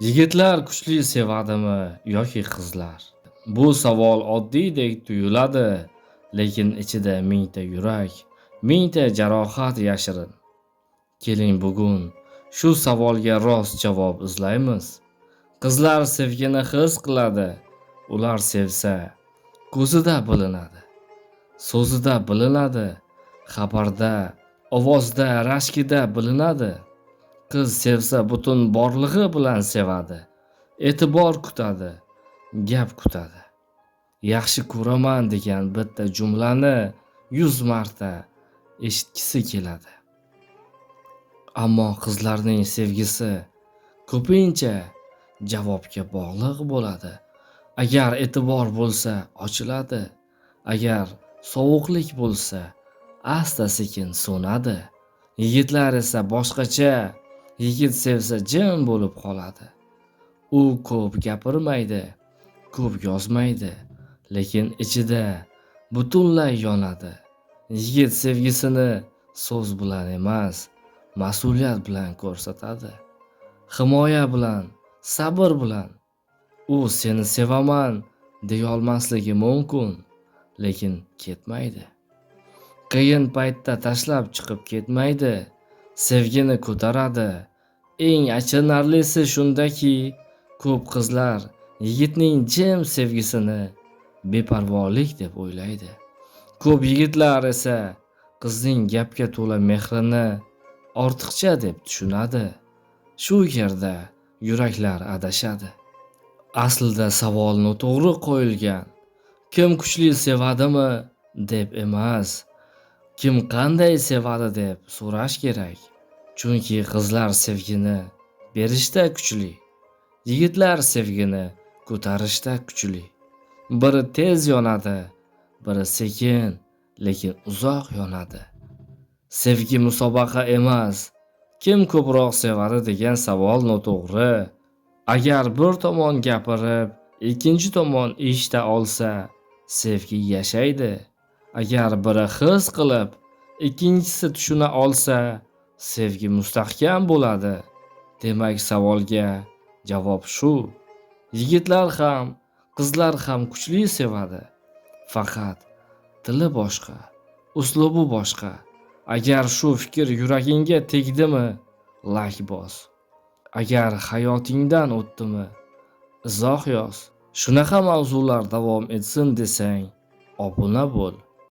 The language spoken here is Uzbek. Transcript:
Yigitlar kuchli sevadimi yoki qizlar? Bu savol oddiydek tuyuladi, lekin ichida mingta yurak, mingta jarohat yashirin. Keling bugun shu savolga rost javob izlaymiz. Qizlar sevgini his qiladi. Ular sevsa, ko'zida bilinadi, so'zida bilinadi, xabarda, ovozda, rashkida bilinadi. Qiz sevsa butun borlig'i bilan sevadi. E'tibor kutadi, gap kutadi. Yaxshi ko'raman degan bitta jumlani 100 marta eshitgisi keladi. Ammo qizlarning sevgisi ko'pincha javobga bog'liq bo'ladi. Agar e'tibor bo'lsa, ochiladi. Agar sovuqlik bo'lsa, asta-sekin so'nadi. Yigitlar esa boshqacha. Yigit sevsa jim bo'lib qoladi. U ko'p gapirmaydi, ko'p yozmaydi, lekin ichida butunlay yonadi. Yigit sevgisini so'z bilan emas, mas'uliyat bilan ko'rsatadi. Himoya bilan, sabr bilan. U seni sevaman deya olmasligi mumkin, lekin ketmaydi. Qiyin paytda tashlab chiqib ketmaydi. Sevgini ko'taradi. Eng achinarlisi shundaki, ko'p qizlar yigitning jim sevgisini beparvolik deb o'ylaydi. Ko'p yigitlar esa qizning gapga to'la mehrini ortiqcha deb tushunadi. Shu yerda yuraklar adashadi. Aslida savol noto'g'ri qo'yilgan. Kim kuchli sevadimi deb emas, kim qanday sevadi deb so'rash kerak. Chunki qizlar sevgini berishda kuchli, yigitlar sevgini ko'tarishda kuchli. Biri tez yonadi, biri sekin, lekin uzoq yonadi. Sevgi musobaqa emas, kim ko'proq sevadi degan savol noto'g'ri. Agar bir tomon gapirib, ikkinchi tomon eshita olsa, sevgi yashaydi. Agar biri his qilib, ikkinchisi tushuna olsa, sevgi mustahkam bo'ladi. Demak, savolga javob shu. Yigitlar ham, qizlar ham kuchli sevadi. Faqat tili boshqa, uslubi boshqa. Agar shu fikr yuragingga tegdimi, like bos. Agar hayotingdan o'tdimi, izoh yoz. Shunaqa mavzular davom etsin desang, obuna bo'l.